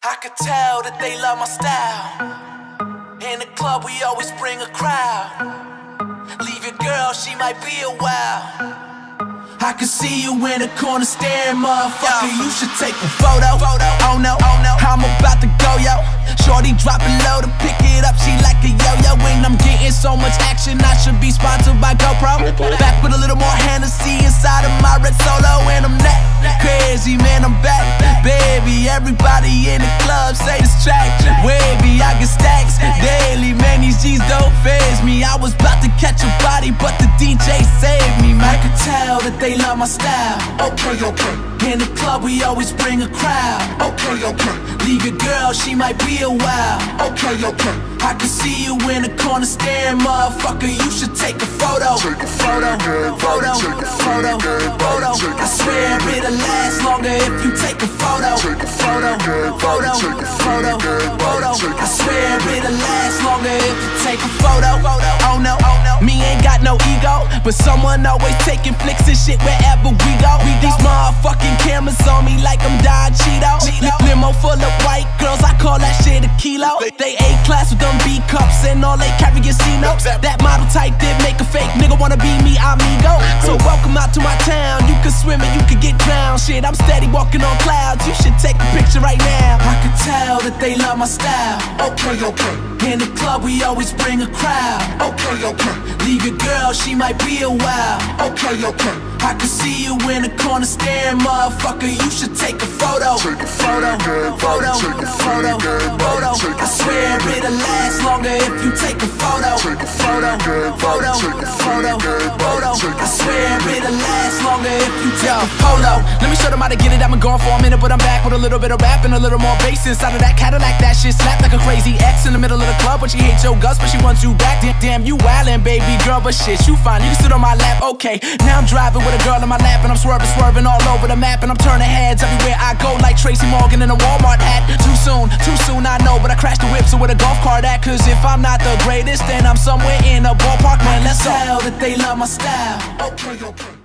I could tell that they love my style. In the club we always bring a crowd. Leave your girl, she might be a while. I can see you in the corner staring, motherfucker. You should take a photo. Oh no, I'm about to go, yo. Shorty drop it low to pick it up, she like a yo-yo. And I'm getting so much action, I should be sponsored by GoPro. Back with a little more Hennessy inside of my red Solo. And I'm that crazy, man, I'm back. Baby, everybody in the club say this track wavy, I get stacks daily, man, these G's don't faze me. I was about to catch a body, but the DJ saved me, man. I could tell that they love my style. Okay. In the club we always bring a crowd. Okay. Leave your girl, she might be a while. Okay. I can see you in the corner staring, motherfucker. You should take a photo. Photo. I swear it'll last longer if you take a photo. Photo. I swear it'll last longer if you take a photo. Oh no, me ain't got no ego, but someone always taking flicks and shit wherever we go. These motherfucking cameras on me like I'm Don Cheeto. Limo full of white girls, I call that shit a kilo. They A-class with them B-cups and all they carry is C-notes. That model type did make a fake nigga wanna be me, amigo. So welcome out to my town, you can swim and you can get drowned. Shit, I'm steady walking on clouds, you should take a picture right now. I can tell that they love my style. Okay. In the club we always bring a crowd. Okay. Leave your girl, she might be a while. Okay. I can see you in the corner staring, motherfucker. You should take a photo. Photo. I swear it'll last longer if you take a photo. Photo. I swear it'll last longer if you take a photo. Let me show them how to get it. I've been gone for a minute, but I'm back with a little bit of rap and a little more bass inside of that Cadillac. That shit slapped like a crazy ex in the middle of the club, but she hates your guts, but she wants you back. Damn, you wildin', baby girl, but shit, you fine. You can sit on my lap, okay. Now I'm driving with a girl in my lap, and I'm swerving all over the map, and I'm turning heads everywhere I go like Tracy Morgan in a Walmart hat. Too soon, I know, but I crashed the whip, so with a golf cart at. Cause if I'm not the greatest, then I'm somewhere in a ballpark, man, let's go. Tell that they love my style. Okay.